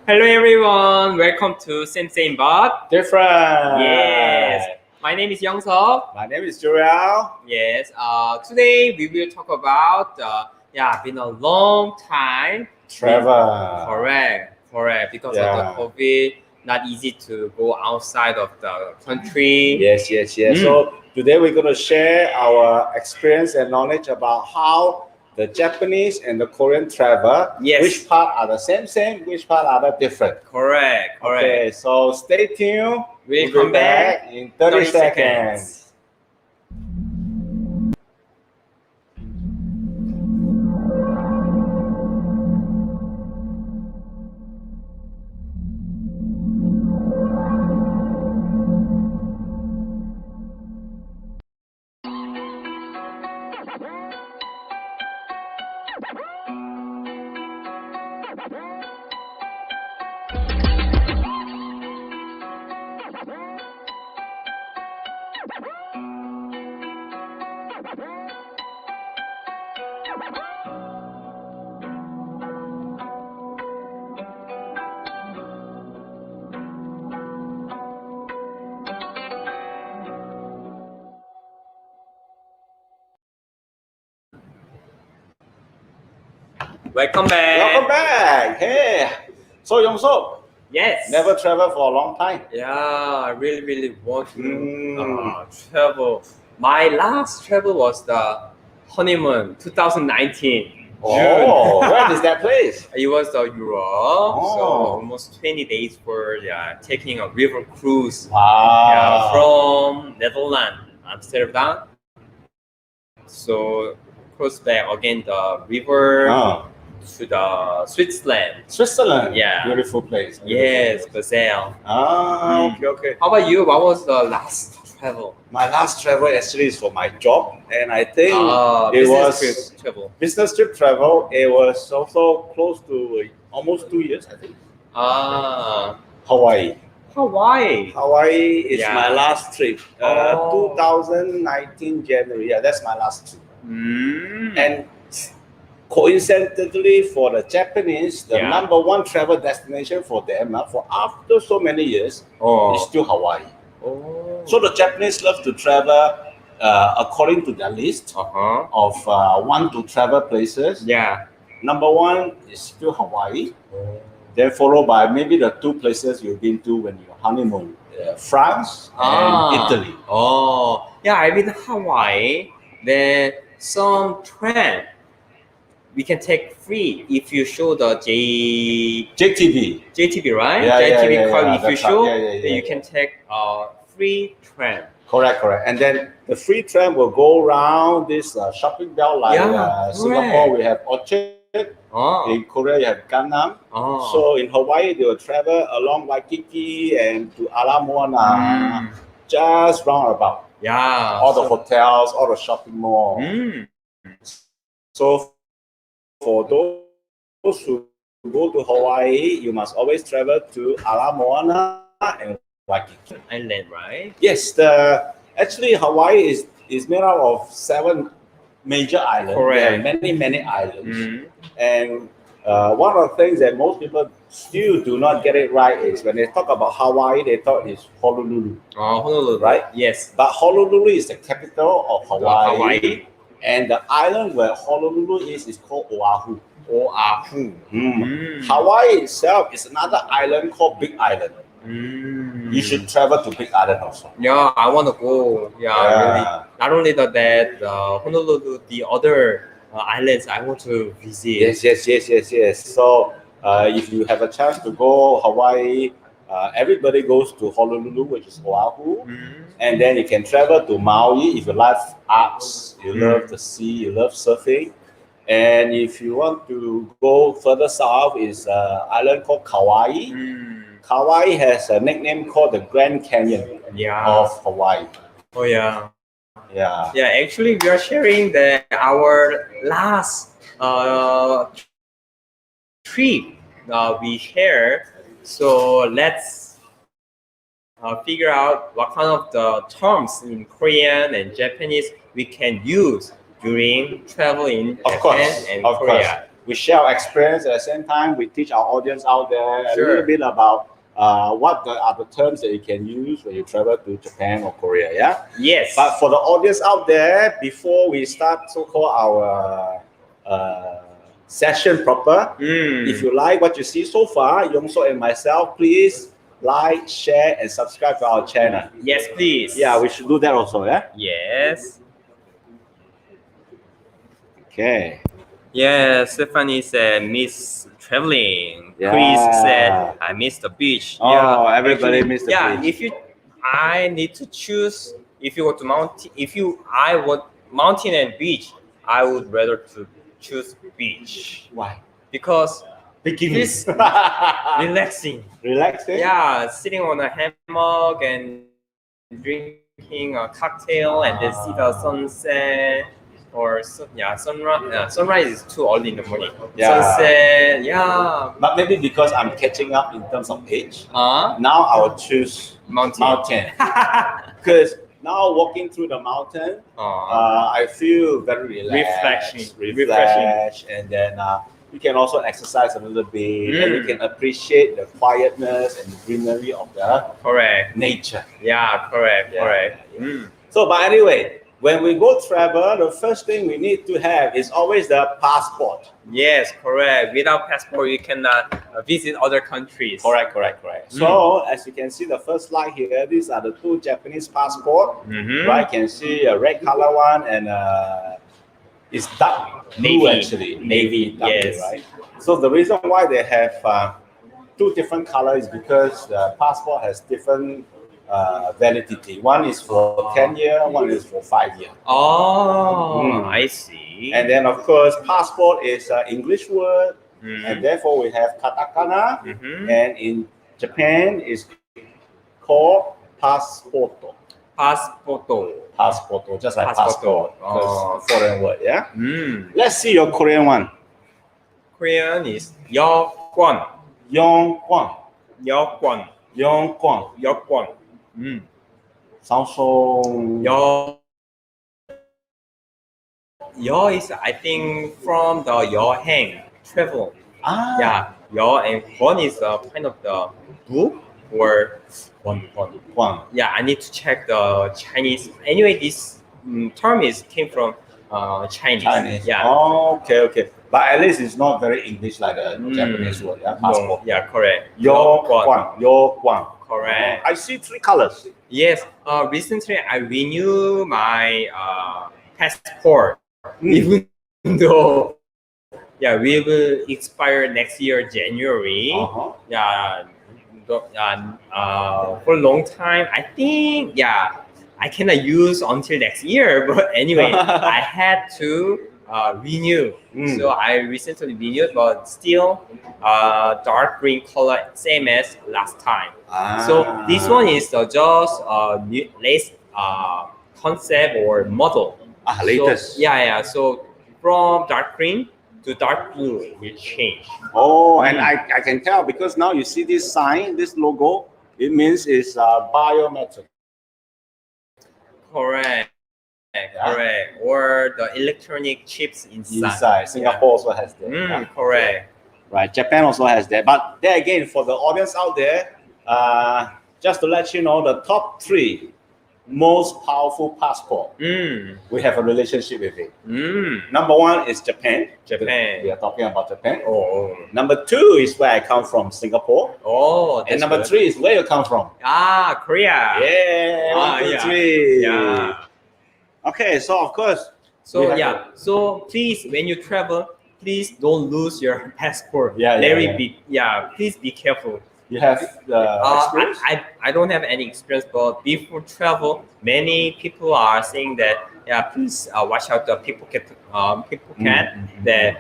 Hello everyone, welcome to Same but Different. Yes, my name is Young-seok. My name is Juriel. Yes, today we will talk about been a long time. Trevor. Correct. Because of Yeah. the COVID, not easy to go outside of the country. Yes. So today we're going to share our experience and knowledge about how the Japanese and the Korean travel. Yes. Which part are the same, which part are the different. Correct. Okay, so stay tuned. We'll be come back in 30 seconds. Welcome back. Welcome back. Hey, so Young-seok, Yes. never traveled for a long time. Yeah, I really want to travel. My last travel was the honeymoon 2019. Oh, where is that place? It was Europe, so almost 20 days for taking a river cruise. Wow. From Netherlands, Amsterdam. So cross back again the river to the Switzerland. Switzerland. Yeah. Beautiful place. Yes, Basel. Okay. How about you? What was the last travel? My last travel actually is for my job, and I think it was travel. Business trip travel. It was also close to almost 2 years, I think. Hawaii. Hawaii is my last trip. 2019 January. Yeah, that's my last trip. And coincidentally, for the Japanese, the number one travel destination for them, for after so many years, is still Hawaii. So the Japanese love to travel according to their list of want to travel places. Yeah. Number one is still Hawaii. Then followed by maybe the two places you've been to when you're honeymoon, France and Italy. Oh, yeah, I've been to Hawaii. Then some train we can take free if you show the JTB, right? JTB card. If you show, then you can take a free train. Correct. And then the free train will go around this shopping belt like Singapore. We have Orchard. In Korea, you have Gangnam. So in Hawaii, they will travel along Waikiki and to Ala Moana, just round about. Yeah. All the hotels, all the shopping malls. So for those who go to Hawaii, you must always travel to Ala Moana and Waikiki Island, right? Yes. Actually Hawaii is made out of 7 major islands. Correct. There are many islands. And one of the things that most people still do not get it right is when they talk about Hawaii, they thought it's Honolulu. Honolulu, right? Yes. But Honolulu is the capital of Hawaii. And the island where Honolulu is called Oahu. Hawaii itself is another island called Big Island. You should travel to Big Island also. Yeah, I want to go. Really. Not only that, Honolulu, the other islands I want to visit. Yes. So if you have a chance to go Hawaii, everybody goes to Honolulu, which is Oahu, and then you can travel to Maui if you like arts, you love the sea, you love surfing. And if you want to go further south, is an island called Kauai. Kauai has a nickname called the Grand Canyon of Hawaii. Oh yeah. Yeah. Actually, we are sharing our last trip we share. So let's figure out what kind of the terms in Korean and Japanese we can use during travel in Japan and Korea. we share our experience at the same time. We teach our audience out there a Sure. little bit about what are the terms that you can use when you travel to Japan or Korea. Yeah. Yes. But for the audience out there, before we start so-called our session proper, if you like what you see so far, Yongso and myself, please like, share, and subscribe to our channel. Yes, please. Yeah, we should do that also. Yeah. Yes. Okay. Yeah, Stephanie said miss traveling. Yeah. Chris said I miss the beach. Oh, everybody actually, miss the yeah, beach. I need to choose if you go to mountain. I want mountain and beach. I would rather to choose beach Why? because Bikinis. this relaxing. Relaxing. Yeah, sitting on a hammock and drinking a cocktail and then see the sunset. Or sunrise. Sunrise is too early in the morning. Yeah. Sunset, yeah. But maybe because I'm catching up in terms of age, Huh? now I will choose Mountain. mountain. Because now walking through the mountain, I feel very relaxed, refreshed, and then you can also exercise a little bit, and you can appreciate the quietness and the greenery of the Correct. nature. Yeah, correct, Yeah. correct. So, but anyway, when we go travel, the first thing we need to have is always the passport. Yes, correct. Without passport, you cannot visit other countries. Correct. So, as you can see, the first slide here, these are the two Japanese passports. Right, you can see a red color one and it's dark blue Navy. actually, navy, dark blue, Yes. right? So the reason why they have two different colors is because the passport has different validity. One is for 10 years, one is for 5 years. Oh, I see. And then of course, passport is an English word, and therefore we have katakana, and in Japan is called passporto. Passporto, just like passport. Foreign word, yeah? Let's see your Korean one. Korean is 여권. Yongkwang. 여권. Yongkwang. 여권. Sounds so... 여 is I think from the 여행 travel. Yeah, 여 and 권 is kind of the book or Kwang. Yeah, I need to check the Chinese. Anyway, this term came from Chinese. Yeah. Oh, okay. But at least it's not very English like the Japanese word. Yeah, passport. No, yeah, correct. Yongkwang. Correct. I see 3 colors. Yes. Recently I renewed my passport, even though we will expire next year January. Yeah. For a long time, I think I cannot use until next year. But anyway, I had to renew. So I recently renewed, but still dark green color, same as last time. So this one is just latest concept or model. Latest. So, so from dark green to dark blue will change. Oh, and I can tell because now you see this sign, this logo, it means it's biometric. Correct. Correct. Or the electronic chips inside. Singapore also has that. Correct. Right. Japan also has that. But there again, for the audience out there, just to let you know, the top 3 most powerful passport, we have a relationship with it. Number 1 is Japan. We are talking about Japan. Number 2 is where I come from, Singapore. And number 3 is where you come from. Korea. Yeah. 1, 2, 3. Yeah. Okay, so of course. So please, when you travel, please don't lose your passport. Please be careful. You have experience? I don't have any experience, but before travel, many people are saying that please watch out the pickpocket. That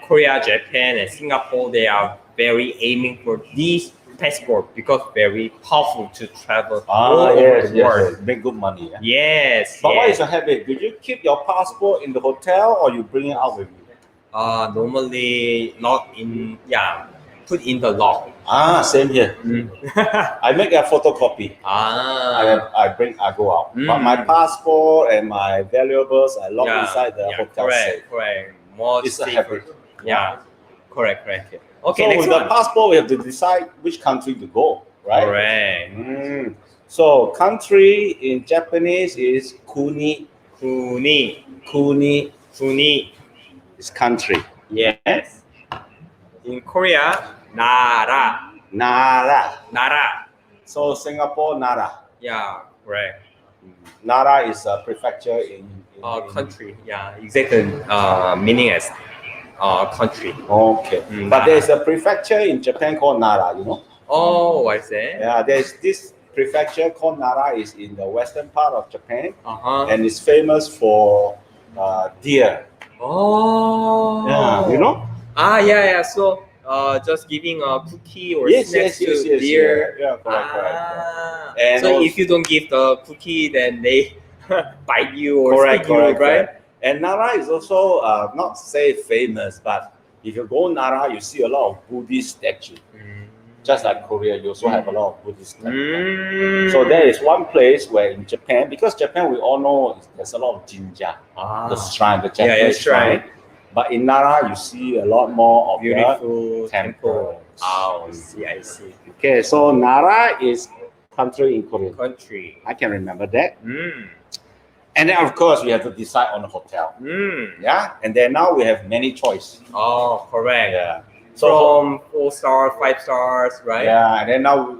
Korea, Japan, and Singapore, they are very aiming for these passport because very powerful to travel all over the world. Make good money. Yes. But what is your habit? Do you keep your passport in the hotel or you bring it out with you? Normally not in. Put in the lock. Same here. I make a photocopy. I go out. But my passport and my valuables I lock inside the hotel safe. Correct. More it's safer. a habit. Correct. Okay, so next with one. the passport, we have to decide which country to go, right? Correct. So country in Japanese is kuni. Kuni Is country. Yes. In Korea, Nara. Nara. So Singapore, Nara. Yeah, correct. Nara is a prefecture in Country. Yeah, exactly. Meaning as country. Okay. But Nara. there's a prefecture in Japan called Nara, you know? Oh, what is it? Yeah, there's this prefecture called Nara is in the western part of Japan, and it's famous for deer. Oh. Yeah, you know? Yeah. So, just giving a cookie or snacks to deer. Yeah, correct. And so also, if you don't give the cookie, then they bite you or correct, stick you, right? correct. And Nara is also not say famous, but if you go Nara, you see a lot of Buddhist statues. Just like Korea, you also have a lot of Buddhist statues. So there is one place where in Japan, because Japan we all know there's a lot of jinja, the shrine, the Japanese shrine. But in Nara, you see a lot more of beautiful the temple. Oh, I see. Okay, so Nara is country in Korea. Country. I can remember that. And then of course we have to decide on a hotel. Yeah, and then now we have many choice. Oh, correct. Yeah. So from 4 stars, 5 stars, right? Yeah, and then now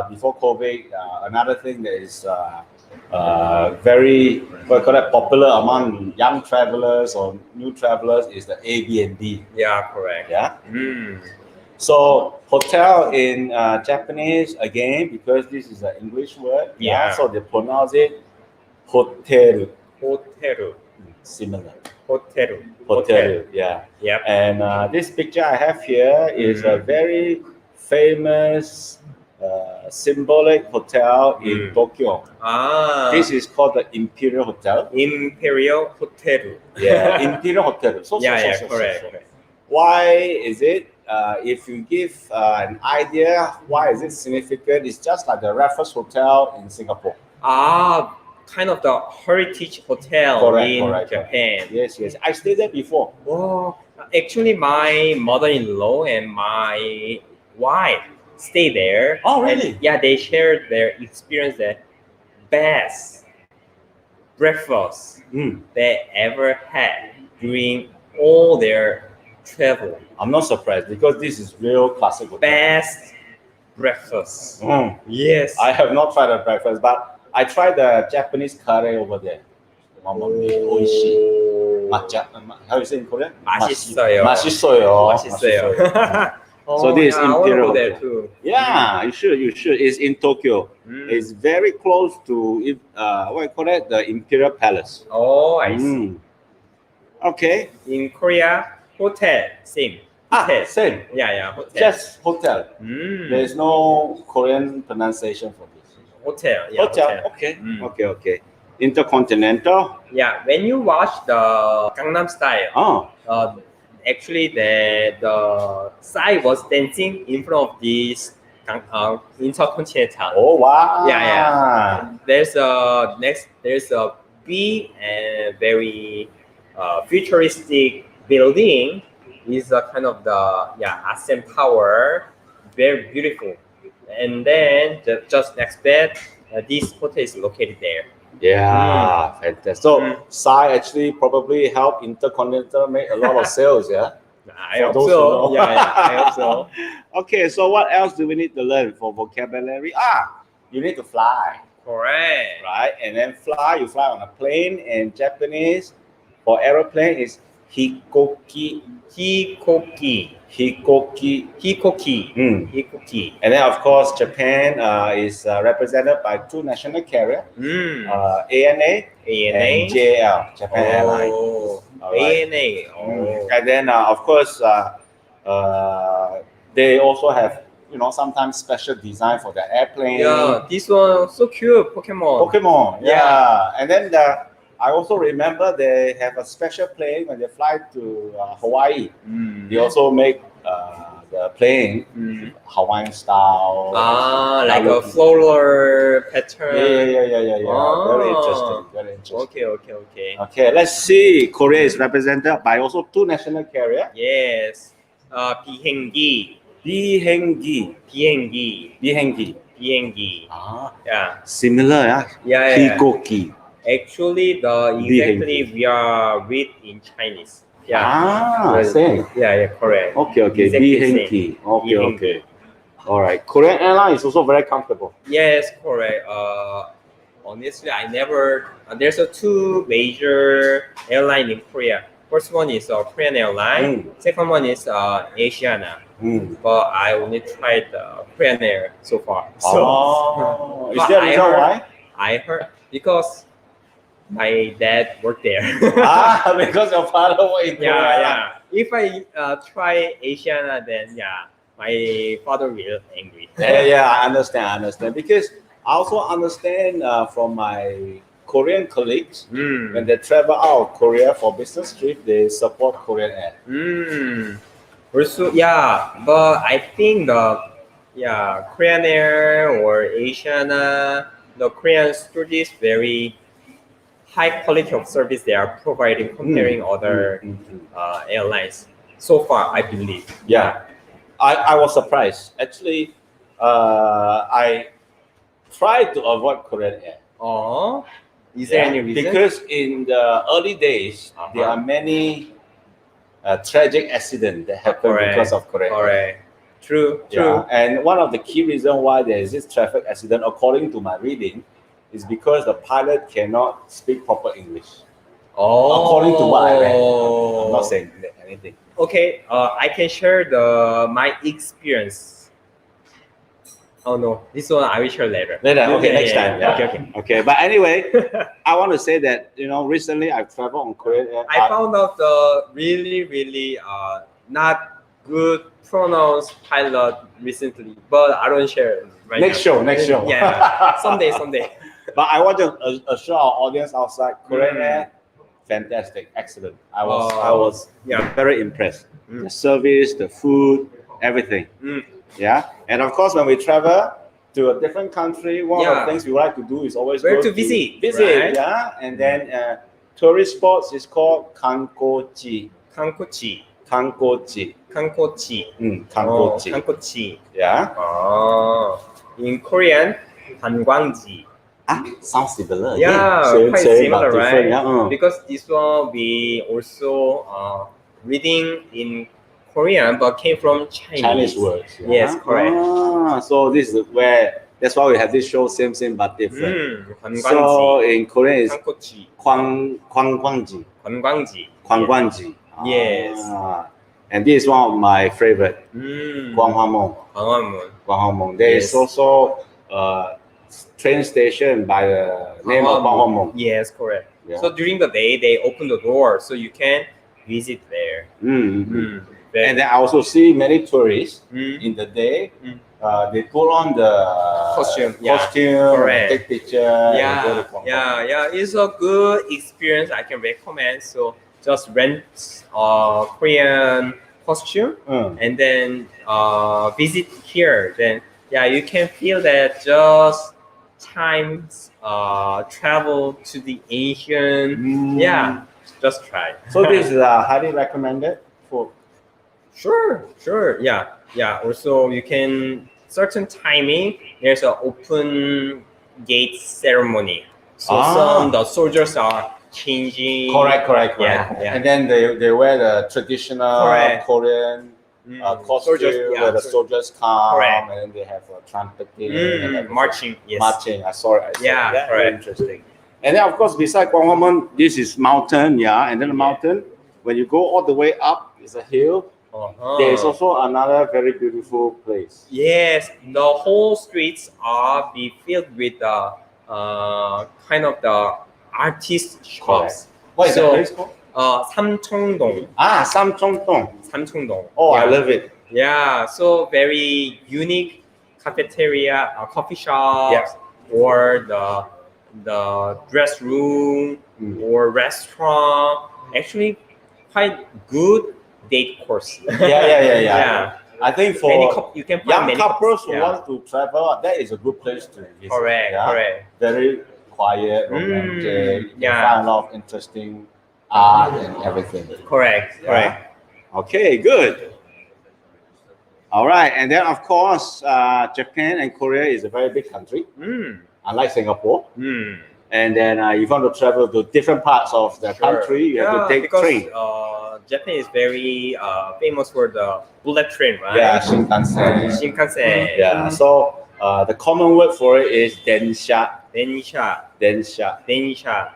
before COVID, another thing that is very popular among young travelers or new travelers is the Airbnb. Yeah, correct. Yeah. So hotel in Japanese again, because this is an English word. Yeah. So they pronounce it hotel. Similar. Hotel. Yeah. Yep. And this picture I have here is a very famous symbolic hotel in Tokyo. This is called the Imperial Hotel. Imperial Hotel. Yeah, Imperial Hotel. Correct. Why is it? If you give an idea, why is it significant? It's just like the Raffles Hotel in Singapore. Kind of the heritage hotel in Japan. Yes. I stayed there before. Oh, actually, my mother-in-law and my wife stay there. Oh, really? And, they shared their experience, the best breakfast they ever had during all their travel. I'm not surprised because this is real classic hotel. Best breakfast. Yes. I have not tried the breakfast, but I tried the Japanese curry over there. Oishi. Matcha. How you say in Korean? 맛있어요. So this is Imperial Hotel. there too. Yeah, you should. It's in Tokyo. It's very close to what you call it? The Imperial Palace. Oh, I see. Okay. In Korea, hotel, same. Same. Yeah, hotel. Just hotel. There's no Korean pronunciation for this. Hotel. Okay. Intercontinental. Yeah, when you watch the Gangnam Style, actually the Psy was dancing in front of this Intercontinental. Oh wow! Yeah. There's a big and very futuristic building. Is a kind of the Ascent Tower, very beautiful. And then just next bed, this hotel is located there. Yeah, fantastic. So Psy actually probably helped Intercontinental make a lot of sales. Yeah. I hope so. I hope so. Okay, so what else do we need to learn for vocabulary? You need to fly. Correct. Right, and then you fly on a plane. And Japanese for aeroplane is hikoki. And then of course Japan is represented by two national carriers, ANA and JL, Japan Airlines. ANA. And then of course they also have sometimes special design for the airplane. Yeah, this one so cute, Pokemon. Yeah. And then I also remember they have a special plane when they fly to Hawaii. They also make the plane Hawaiian style. Like a floral pattern. Yeah. Very interesting. Okay. Okay, let's see. Korea is represented by also two national carriers. Yes. 비행기, 비행기. 비행기, 비행기. 비행기. Ah, Yeah, similar, yeah. yeah, yeah. Hikoki. Actually, the exactly 비행기. we are read in Chinese. Yeah. Ah, same. Yeah, yeah, correct. Okay, okay. Exactly 비행기. Okay, 비행기. okay. All right. Korean airline is also very comfortable. Yes, correct. Honestly, I never. There's two major airline in Korea. First one is Korean airline. Second one is Asiana. But I only tried Korean Air so far. So, Oh, is but there a reason why? I heard because my dad worked there. Ah, because your father worked in Korea. Yeah, yeah. If I try Asiana, then yeah, my father will angry. Yeah, I understand. Because I also understand from my Korean colleagues when they travel out of Korea for business trip, they support Korean Air. Also, yeah, but I think Korean Air or Asiana, the Korean studies very high quality of service they are providing comparing other airlines. So far, I believe. Yeah, I was surprised. Actually, I tried to avoid Korean Air. Oh, is there any reason? Because in the early days, there are many tragic accidents that happen because of Korean Air. True. Yeah, and one of the key reasons why there is this traffic accident, according to my reading, is because the pilot cannot speak proper English. Oh, According to what I read, I'm not saying anything. Okay, I can share my experience. Oh no, this one I will share later. Okay, next time. Yeah. Okay. Okay, but anyway, I want to say that recently I've traveled on Korean Air. I found out the really not good pronounced pilot recently, but I don't share it right Next now. show. Yeah, someday. But I want to assure our audience outside, Korean Air, fantastic, excellent. I was very impressed. The service, the food, everything. Yeah, and of course, when we travel to a different country, one of the things we like to do is always Where go to visit, right? yeah, and then tourist spots is called Kankoji. Kankochi. Kankoji. Kankochi. Yeah. Oh, in Korean, 관광지. Sounds similar. Yeah, same, quite same, similar, but right? different, yeah. Because this one we also reading in Korean, but came from Chinese. Chinese words. Yeah? Yes, correct. So this is that's why we have this show, same but different. 관광지. So in Korean it's 관코치. 관광지. 관광지. Yes. And this is one of my favorite. Gwanghwamun. There is also a train station by the name of Gwanghwamun. Yes, correct. Yeah. So during the day they open the door so you can visit there. And then I also see many tourists in the day. They put on the costume, take picture. Yeah. It's a good experience. I can recommend. So just rent Korean costume and then visit here. Then you can feel that just times travel to the Asian. Just try. So this is highly recommended for. Sure. Yeah. Also, you can certain timing. There's an open gate ceremony. So the soldiers are changing. Correct. Yeah. And then they wear the traditional Korean costume where the soldiers come and then they have trumpeting and marching. Yes. Marching. I saw it. Yeah. Correct. Interesting. And then of course beside Gwanghwamun, this is mountain. And then the mountain. When you go all the way up, it's a hill. There is also another very beautiful place. Yes, the whole streets are be filled with the kind of the artist shops. What is that place called? 삼청동. 삼청동. Oh, I love it. Yeah, so very unique cafeteria, coffee shops, or the dress room or restaurant. Actually, quite good date course. Yeah. I think for you can find young many couples who want to travel, that is a good place to visit. Correct. Very quiet, romantic. You can find a lot of interesting art and everything. Correct. Okay, good. All right, and then of course, Japan and Korea is a very big country, unlike Singapore. And then if you want to travel to different parts of the country, you have to take because, train. Japan is very famous for the bullet train, right? Yeah, Shinkansen. Shinkansen. Yeah, so the common word for it is densha. Denisha.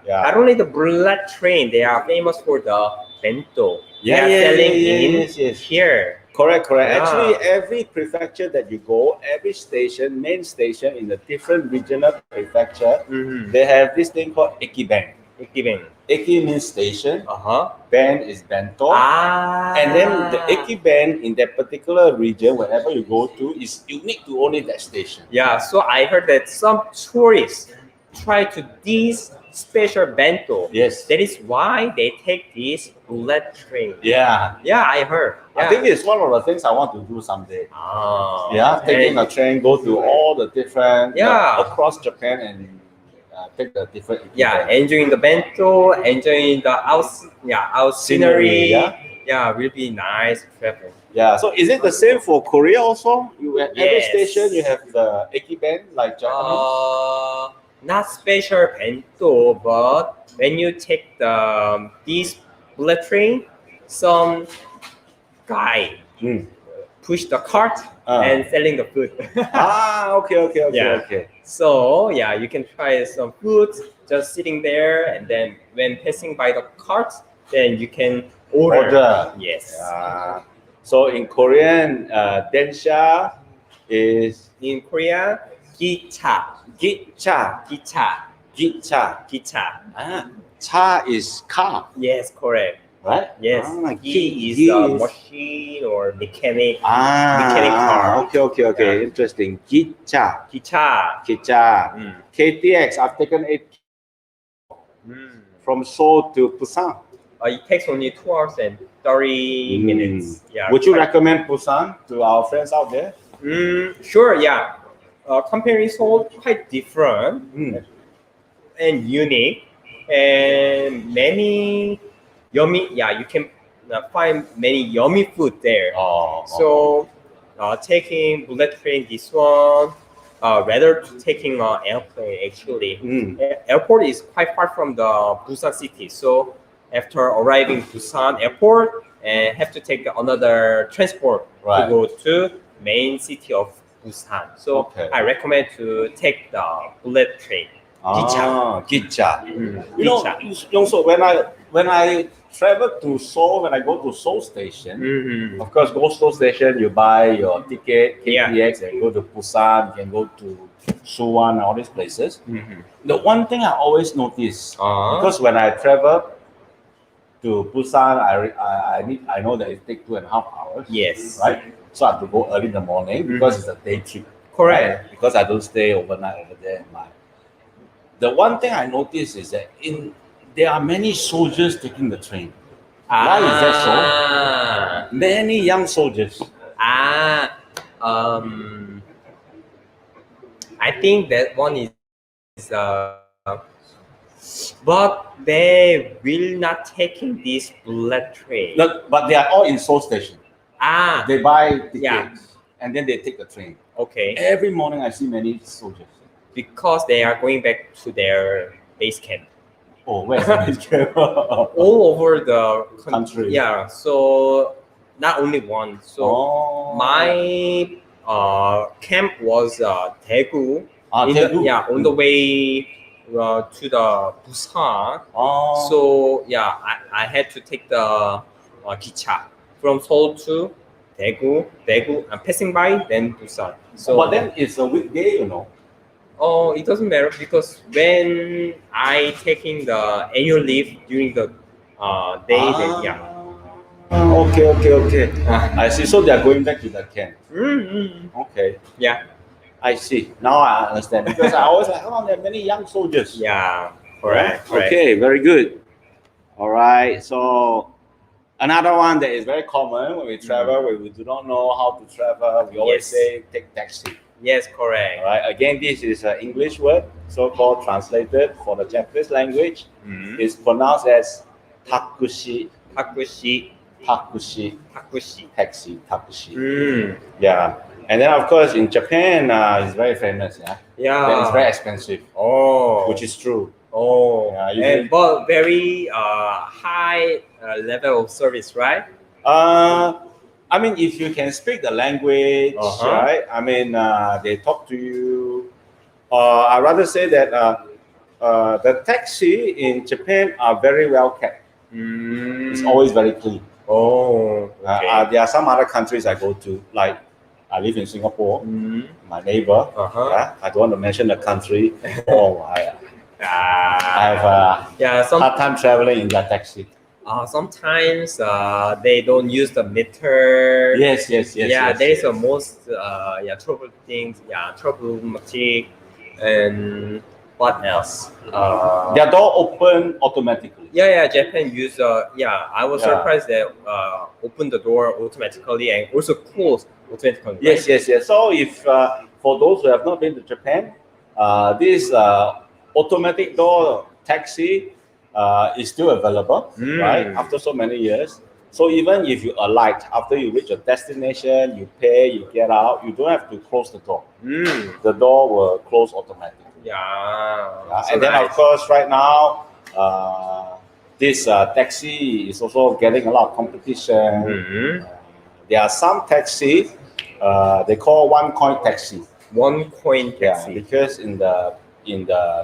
Yeah. Not only the bullet train, they are famous for the bento. Yeah, they are selling yes. here. Correct. Yeah. Actually, every prefecture that you go, every station, main station in the different regional prefecture, they have this thing called ekiben. Eki means station. Ben is bento. And then the ekiben in that particular region, wherever you go to, is unique to only that station. Yeah, so I heard that some tourists try to this special bento. Yes. That is why they take this bullet train. Yeah. Yeah, I heard. Yeah. I think it's one of the things I want to do someday. Oh, Taking a train, go to all the different, across Japan and take the different. Yeah, enjoying the bento, enjoying the out scenery. Will be nice travel. Yeah, so is it the same for Korea also? You at every station you have the ekiben like Japanese? Not special bento, but when you take this bullet train, some guy push the cart and selling the food. Okay. So you can try some food just sitting there, and then when passing by the cart, then you can order. Yes. So in Korean, densha is in Korea, gicha. Cha is car. Yes, correct. Right? Yes. Gi is a machine or mechanic car. Okay. Interesting. Gicha. KTX. I've taken it from Seoul to Busan. It takes only 2 hours and 30 minutes. Yeah. Would you recommend Busan to our friends out there? Sure. Yeah. Comparing Seoul, quite different and unique, and many yummy. Yeah, you can find many yummy food there. So taking bullet train, this one, rather taking an airplane actually. Airport is quite far from the Busan city, so after arriving Busan airport, and have to take another transport to go to main city of Busan. So I recommend to take the bullet train. Gicha. You know, so when I travel to Seoul, when I go to Seoul station, of course, go Seoul station, you buy your ticket, KTX, and go to Busan, you can go to Suwon, and all these places. The one thing I always notice, because when I travel to Busan, I know that it takes 2.5 hours. Yes. Right? So I have to go early in the morning because it's a day trip. Correct. Right? Because I don't stay overnight over there. The one thing I notice is that there are many soldiers taking the train. Why is that so? Many young soldiers. I think that one is but they will not taking this bullet train. No, but they are all in Seoul station. They buy tickets and then they take the train. Okay. Every morning I see many soldiers. Because they are going back to their base camp. Oh, where's the base camp? All over the country. Yeah, so not only one. So my camp was Daegu. Daegu. On the way to the Busan. So I had to take the gicha from Seoul to Daegu. I'm passing by, then Busan. So, but then it's a weekday, you know. Oh, it doesn't matter because when I taking the annual leave during the day, then Okay. I see. So they are going back to the camp. Okay. Yeah. I see. Now I understand because I always like, there are many young soldiers. Yeah. Correct. Okay. Very good. All right. So another one that is very common when we travel, when we do not know how to travel, we always say take taxi. Yes, correct. All right. Again, this is an English word, so-called translated for the Japanese language. It's pronounced as takushi. Takushi Takushi. taxi. Takushi. Mm. Yeah. And then of course in Japan, it's very famous. Yeah. Yeah. But it's very expensive, Oh. which is true. Oh. Yeah, usually- And but very high level of service, right? I mean, if you can speak the language, Uh-huh. right? I mean, they talk to you. I rather say that the taxi in Japan are very well kept. Mm. It's always very clean. Oh. Okay. There are some other countries I go to, like I live in Singapore. Mm. My neighbor. Uh-huh. Yeah, I don't want to mention the country. Oh, I have a Yeah. hard time traveling in that taxi. Sometimes they don't use the meter. Yes. Yeah, there is yes. a most trouble things. Yeah, problematic, and what else? Their door open automatically. Yeah. Japan use I was Yeah. surprised that open the door automatically and also close automatically. Yes. So if for those who have not been to Japan, this automatic door taxi is still available, right? After so many years. So even if you alight after you reach your destination, you pay, you get out, you don't have to close the door. The door will close automatically. Yeah. So And then nice. of course right now, this taxi is also getting a lot of competition. There are some taxi they call one coin taxi. 1 coin taxi. Because in the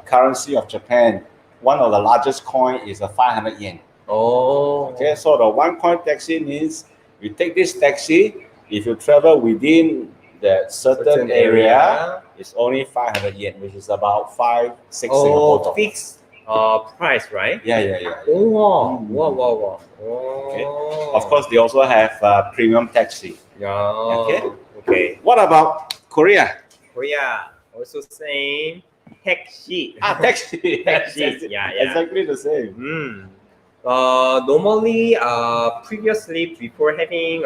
currency of Japan, one of the largest coin is a 500 yen. Oh. Okay, so the 1 coin taxi means you take this taxi, if you travel within that certain area, it's only 500 yen, which is about 5-6 Singapore dollars. Fixed price, right? Yeah. Oh, wow. Okay. Oh. Of course, they also have premium taxi. Yeah. Okay. What about Korea? Korea also same taxi. Taxi. Taxi. Yeah. Exactly the same. Normally, previously before having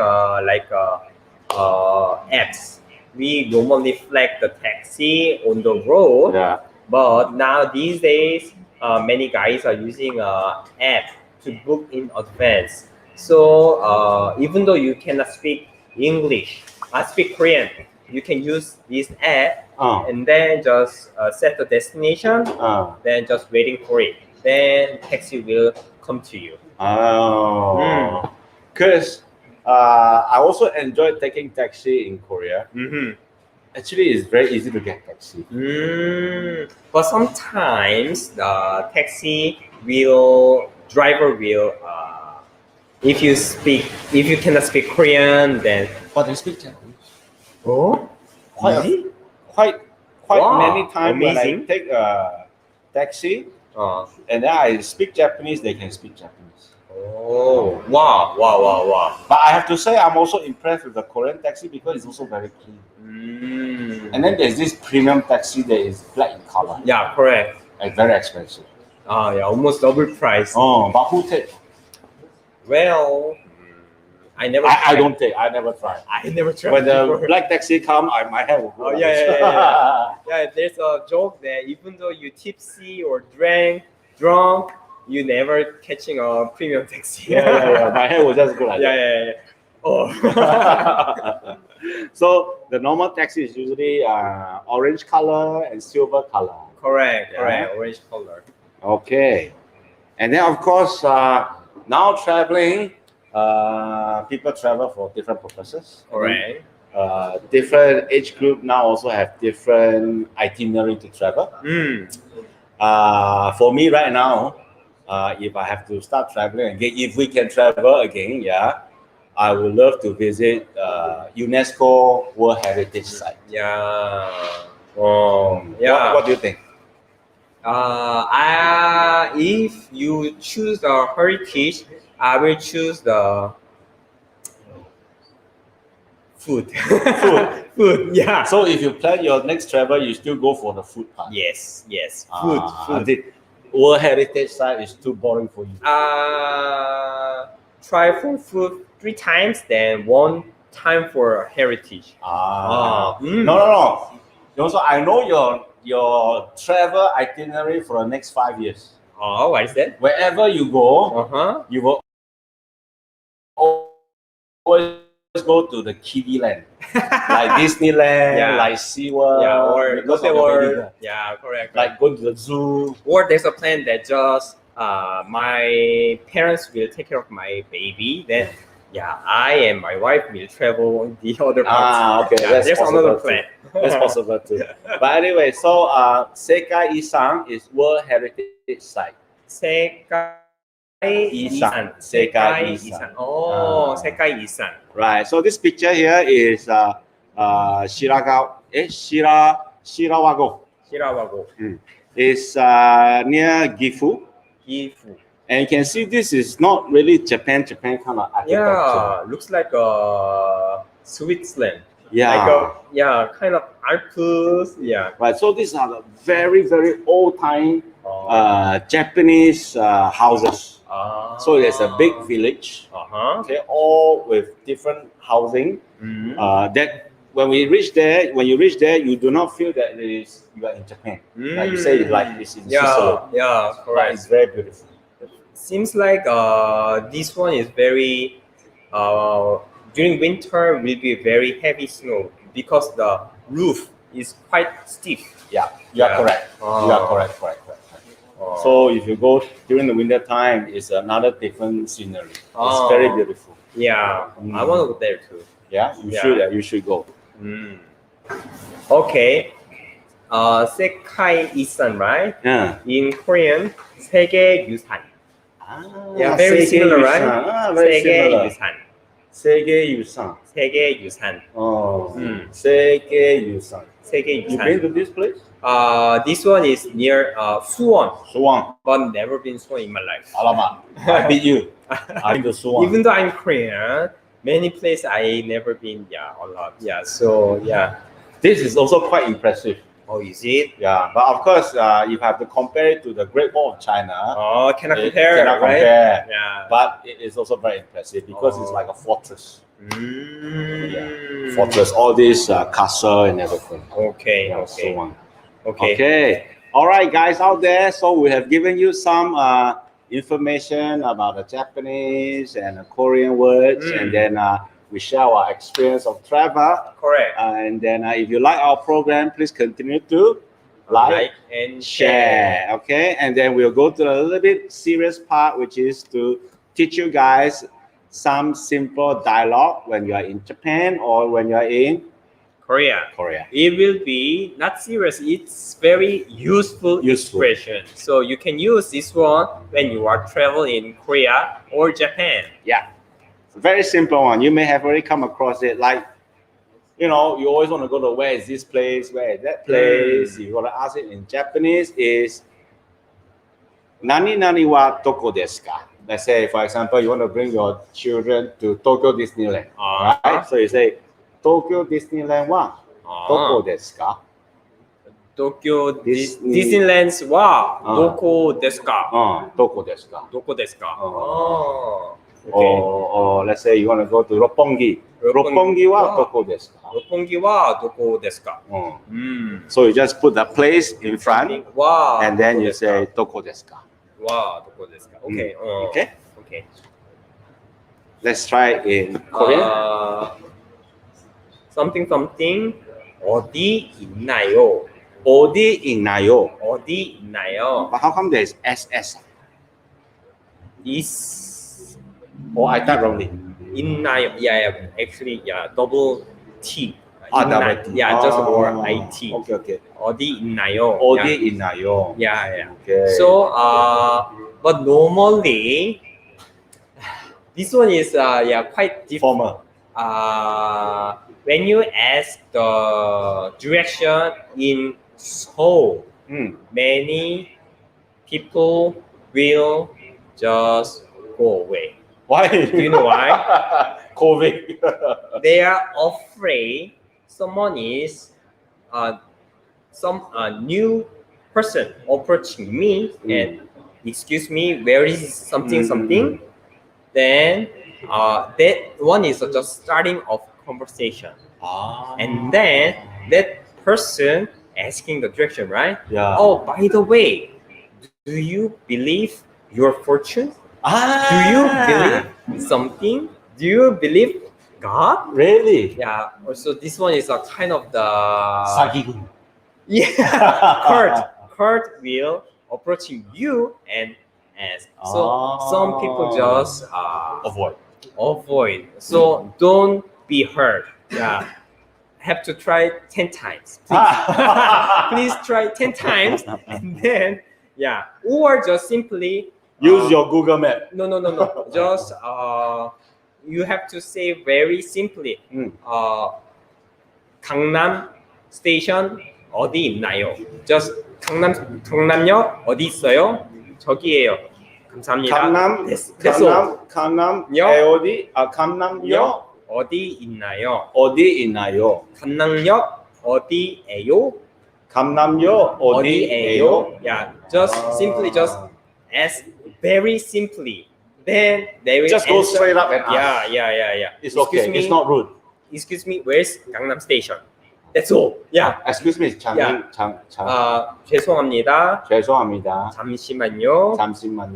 apps, we normally flag the taxi on the road. Yeah. But now these days, many guys are using app to book in advance. So even though you cannot speak English, I speak Korean, you can use this app and then just set the destination, then just waiting for it. Then taxi will come to you. Oh. Because I also enjoy taking taxi in Korea. Actually, it's very easy to get taxi. But sometimes the taxi driver will if you cannot speak Korean, then But they speak Japanese. oh, Quite Wow, many times when I amazing. take a taxi and then I speak Japanese, they can speak Japanese. Oh, wow. But I have to say, I'm also impressed with the Korean taxi because it's also very clean. And then there's this premium taxi that is black in color. Yeah, correct. And very expensive. Yeah, almost double price. Oh, but who take? Well, I never. I don't take. I never try. I never tried. When the before. black taxi come, my hair will go. Oh yeah. Yeah, there's a joke that even though you tipsy or drunk, you never catching a premium taxi. yeah. My hair will just go like that. Yeah. Oh. So the normal taxi is usually orange color and silver color. Correct. Orange color. Okay. And then of course now traveling, people travel for different purposes. Correct. Different age group now also have different itinerary to travel. For me right now, if I have to start traveling again, if we can travel again, I would love to visit UNESCO World Heritage Site. Yeah. Oh. Yeah. What do you think? If you choose the heritage, I will choose the food. Food. Yeah. So if you plan your next travel, you still go for the food part. Yes. Food. The World Heritage Site is too boring for you. Try for food 3 times, then 1 time for heritage. No. Also, I know your travel itinerary for the next 5 years. Oh, what is that? Wherever you go, you will always go to the kiddie land, like Disneyland, Yeah. like SeaWorld, Yeah, or because Lotte of the baby World. girl. Yeah, correct. Like go to the zoo. Or there's a plan that just my parents will take care of my baby. Then yeah, I and my wife will travel the other parts. Okay, Yeah, that's there's possible another too. plan. That's possible too. But anyway, so Sekai Isan is World Heritage Site. Sekai Isan. Sekai Isan. Oh, Sekai Isan. Right. So this picture here is Shirawago. Shirawago. It's near Gifu. Gifu. And you can see this is not really Japan kind of architecture. Yeah, looks like Switzerland. Yeah. Like kind of Alps. Yeah. Right. So these are the very old time Japanese houses. So there's a big village. Okay, all with different housing. That when you reach there, you do not feel that you are in Japan. Like you say, it's in Switzerland. Yeah, But correct. it's very beautiful. Seems like this one is very during winter will be very heavy snow because the roof is quite stiff. Yeah, you are correct. You are correct. So if you go during the winter time, it's another different scenery. It's very beautiful. Yeah, I want to go there too. Yeah, you should go. Okay. Sekai Isan, right? Yeah. In Korean, 세계 유산. Yeah, very similar, right? Very similar. 유산. 세계 유산. 세계 유산. 세계 유산. 세계 You 유산. been to this place? This one is near Suwon. Suwon. But never been Suwon in my life. Alamak, I beat you. I've been to Suwon. Even though I'm Korean, many places I never been. Yeah, a lot. Yeah, so yeah. This is also quite impressive. Oh, is it? Yeah, but of course, you have to compare it to the Great Wall of China. Oh, cannot compare, Cannot right? compare. Yeah. But it is also very impressive because it's like a fortress. Fortress, all this castle and everything. Okay. Yeah, Okay. Suwon. Okay. All right, guys out there. So we have given you some information about the Japanese and the Korean words, and then we share our experience of travel. Correct. And then if you like our program, please continue to like and share. Okay, and then we'll go to a little bit serious part, which is to teach you guys some simple dialogue when you are in Japan or when you are in Korea. It will be not serious. It's very useful expression. So you can use this one when you are traveling in Korea or Japan. Yeah. Very simple one. You may have already come across it. Like, you always want to go to where is this place, where is that place. You want to ask it in Japanese is Nani nani wa toko desu ka? Let's say, for example, you want to bring your children to Tokyo Disneyland. Right? So you say Tokyo Disneyland wa toko desu ka? Tokyo Disneyland's wa doko desu ka? Toko desu ka? Doko desu ka? Okay. Or let's say you want to go to Roppongi. Roppongi wa toko desu ka? Roppongi wa doko desu ka? So you just put the place in front, and then you say toko desu ka? Wa doko desu ka? Okay. Okay. Let's try in Korean. Something. 어디 있나요? 어디 있나요? 어디 있나요? But how come there is SS? Is I typed wrongly. 있나요? Yeah. Actually, double T. Double T. Yeah, just more IT. Okay. 어디 있나요? 어디 있나요? Yeah. Okay. So, but normally, this one is quite different. Formal. When you ask the direction in Seoul, many people will just go away. Why? Do you know why? COVID. They are afraid someone is some new person approaching me and excuse me, where is something? Then that one is just starting of conversation, and then that person asking the direction, right? Yeah. Oh, by the way, do you believe your fortune? Do you believe something? Do you believe God? Really? Yeah. Also, this one is a kind of the Sagigun. yeah. Kurt will approaching you and ask. So some people just avoid. So don't be hurt. Yeah. Have to try 10 times. Please. Please try 10 times and then yeah. Or just simply Use your Google Map. no. Just you have to say very simply. 강남 스테이션 어디 있나요? Just 강남역 어디 있어요? 저기에요. 감사합니다. 강남역 어디 있나요? 어디 있나요? 강남역 어디에요? 강남역 어디에요? Yeah, just simply just ask very simply. Then they will just go answer. straight up and ask. Yeah. It's okay. It's not rude. Excuse me, where's Gangnam Station? That's all. Yeah. Excuse me, 죄송합니다. 죄송합니다. 잠시만요.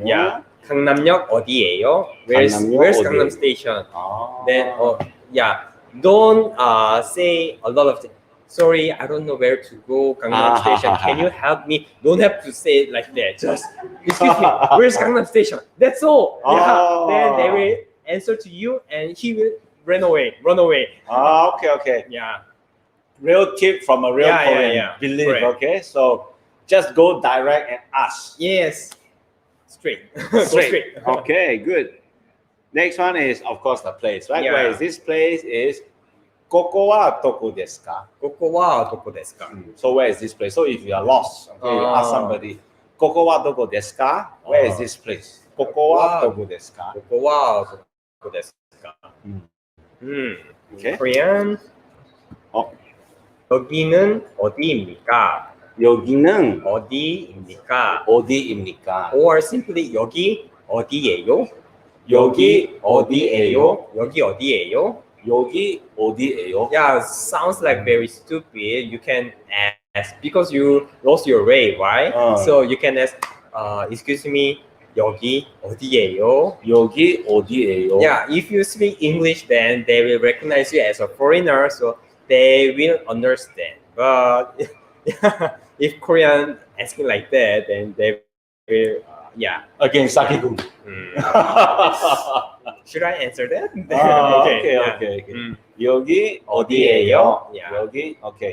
Yeah. 강남역 어디예요? Where's Gangnam Station? Then don't say a lot of things. Sorry, I don't know where to go. Gangnam Station. Can you help me? Don't have to say it like that. Just excuse me. Where's Gangnam Station? That's all. Yeah. Then they will answer to you, and he will run away. Okay. Yeah. Real tip from a real Korean. Yeah. Believe. Correct. Okay, so just go direct and ask. Yes. Straight. Go straight. Okay, good. Next one is, of course, the place, right? Yeah. Where is this place? Is ここはどこですか? ここはどこですか? So where is this place? So if you are lost, okay, you ask somebody, ここはどこですか? Where is this place? ここはどこですか? ここはどこですか? Okay. Korean. 여기는 어디입니까? 여기는 어디입니까? 어디입니까? Or simply 여기 어디예요? 여기 어디예요? 여기 어디예요? 여기 어디예요? Yeah, sounds like very stupid. You can ask because you lost your way, right? So you can ask, excuse me, 여기 어디예요? 여기 어디예요? Yeah, if you speak English, then they will recognize you as a foreigner, so they will understand. But if Korean asking like that, then they will, Again, 사기꾼. Should I answer that? Okay. 여기 어디예요? Yeah.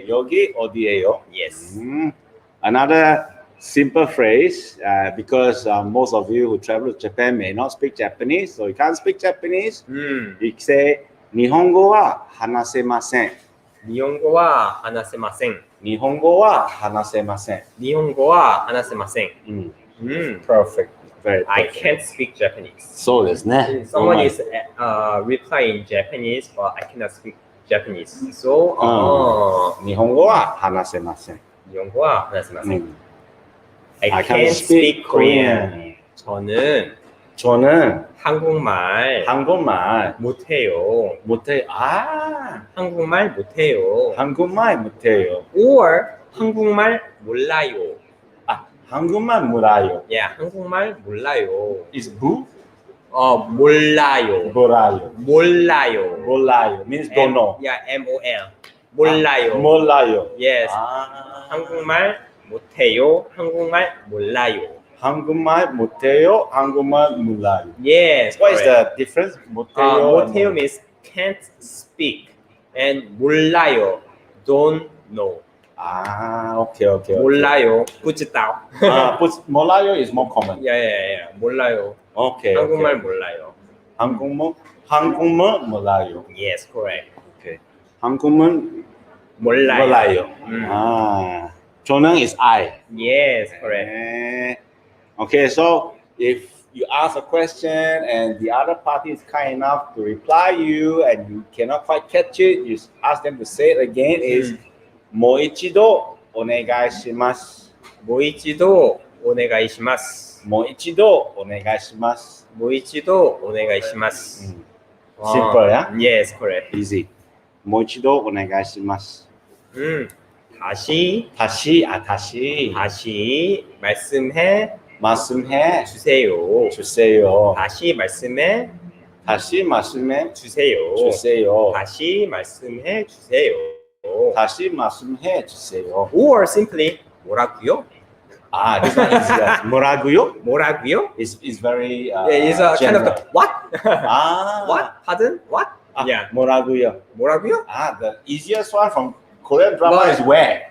여기 어디예요? Yes. Another simple phrase, because most of you who travel to Japan may not speak Japanese, so you can't speak Japanese. You say, 日本語は話せません. 日本語は話せません. 日本語は話せません. 日本語は話せません. Perfect. Very perfect. I can't speak Japanese. そうですね. Someone is replying in Japanese, but I cannot speak Japanese. So, 日本語は話せません. 日本語は話せません. I can't speak Korean. 저는 한국말 못해요. 한국말 못해요. Or 한국말 몰라요. 한국말 몰라요. Yeah, 한국말 몰라요. Is boo? 몰라요. Means don't know. Yeah, M-O-L. 몰라요. 몰라요. Yes. 한국말 못해요. 한국말 몰라요. 한국말 못해요. 한국말 몰라요. Yes. What is the difference? 못해요 means can't speak, and 몰라요, don't know. Okay. 몰라요, 不知道. 몰라요 is more common. Yeah. 몰라요. Okay. 한국말 몰라요. 한국말 몰라요. Yes, correct. Okay. 한국말 몰라요. 저는 is I. Yes, correct. Okay, so if you ask a question and the other party is kind enough to reply you and you cannot quite catch it, you ask them to say it again is もう一度お願いします. もう一度お願いします. もう一度お願いします. もう一度お願いします. Simple, yeah? Yes, correct. Easy. もう一度お願いします. 다시 말씀해 말씀해 주세요. 주세요. 다시 말씀해 다시 말씀해 주세요. 주세요. 다시 말씀해 주세요. 다시 말씀해 주세요. Or simply 뭐라고요? Ah, this one is 뭐라고요? 뭐라고요? Is very Yeah, it's a kind of general. the what? Ah, What? Pardon? What? Ah, Yeah. 뭐라고요? 뭐라고요? Ah, the easiest one from Korean drama But- is where?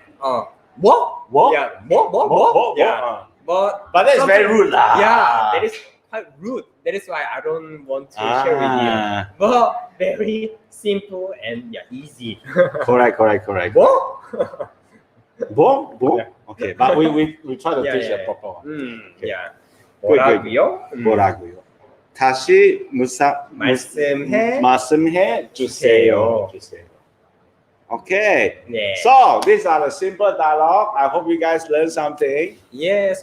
뭐? What? Yeah. 뭐? Yeah. Ah. But But that's very something- rude lah. Yeah, that is quite rude. That is why I don't want to share with you. Ah, But very simple and yeah, easy. correct. 뭐? 뭐? Yeah. Okay, but we try to Yeah, teach yeah, a proper one. Okay. yeah. Good. 뭐라고요? 뭐라고요? 다시 말씀해 말씀해 주세요. Okay. 네. So these are the simple dialogue. I hope you guys learned something. Yes,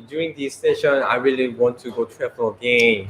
during this session, I really want to go travel again.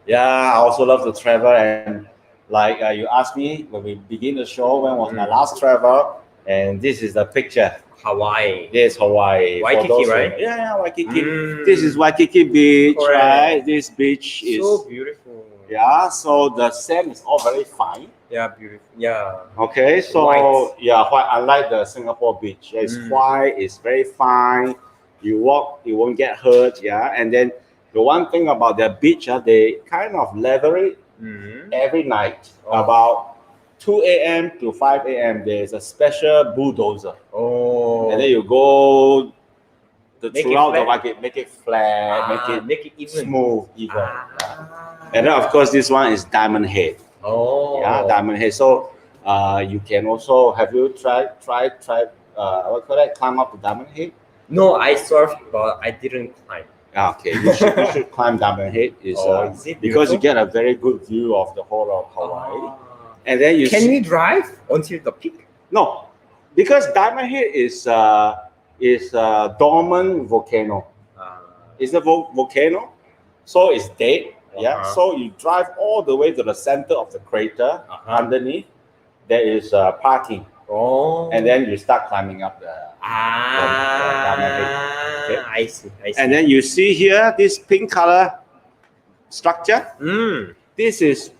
Yeah, I also love to travel, and like you asked me when we begin the show, when was my last travel, and this is the picture. Hawaii. This is Hawaii. For Waikiki, those who- right? Yeah, Waikiki. Mm. This is Waikiki Beach, Correct. right? This beach is So beautiful. yeah. So the sand is all very fine. Yeah, beautiful. Yeah. Okay, so White. yeah, white. Unlike the Singapore beach, it's white. It's very fine. You walk, you won't get hurt. Yeah, and then the one thing about the beach, they kind of level it every night about 2 a.m. to 5 a.m. There's a special bulldozer, Oh. and then you go Make it throughout the flat? market, make it flat, make it even. smooth, even. Ah. And then of course this one is Diamond Head. Oh. Yeah, Diamond Head. So you can also have you tried what call that, climb up to Diamond Head? No, I surfed, but I didn't climb. Ah, okay, you should climb Diamond Head. Is it because you beautiful? get a very good view of the whole of Hawaii. Ah. And then you Can we drive until the peak? no, because Diamond Head is a dormant volcano. It's a volcano, so it's dead. Yeah, Uh-huh. so you drive all the way to the center of the crater. Uh-huh. Underneath, there is parking, Oh. and then you start climbing up the. Okay. I see. And then you see here this pink color structure. This is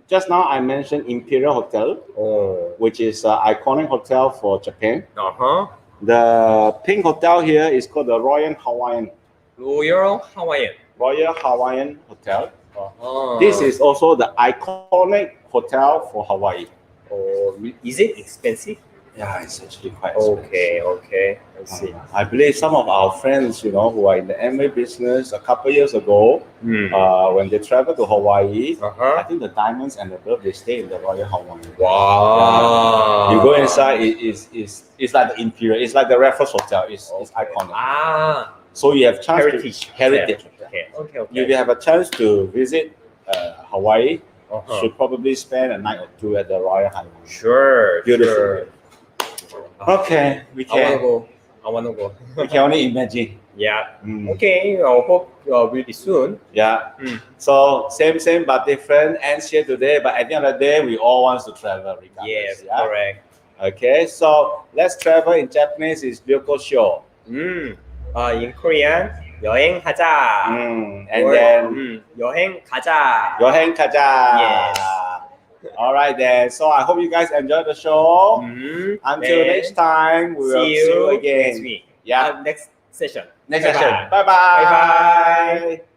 just now I mentioned Imperial Hotel, Oh. which is an iconic hotel for Japan. Uh-huh. The pink hotel here is called the Royal Hawaiian Hawaiian. Hotel. Uh-huh. This is also the iconic hotel for Hawaii. Oh, is it expensive? Yeah, it's actually quite expensive. Okay. I see. I believe some of our friends, who are in the Amway business, a couple years ago, when they travel to Hawaii, I Uh-huh. think the diamonds and the above, they stay in the Royal Hawaiian. Wow. You go inside, it's like the Imperial, it's like the Raffles Hotel. It's iconic. So you have chance heritage. Okay. You have a chance to visit Hawaii. Uh-huh. Should probably spend a night or two at the Royal Hawaiian. Sure. Beautiful. Sure. Okay, we I wanna go. we can only imagine. Yeah. Mm. Okay. I hope really soon. Yeah. Mm. So same but different ends here today. But at the end of the day, we all want to travel regardless. Yes. Yeah? Correct. Okay. So let's travel in Japanese is ryokosho. In Korean, 여행하자. And Or, then 여행 가자. 여행 가자. Yes. All right then. So I hope you guys enjoyed the show. Until Then next time, we will see you again. next week. Yeah. Next session. Next Bye-bye. session. Bye bye. Bye-bye.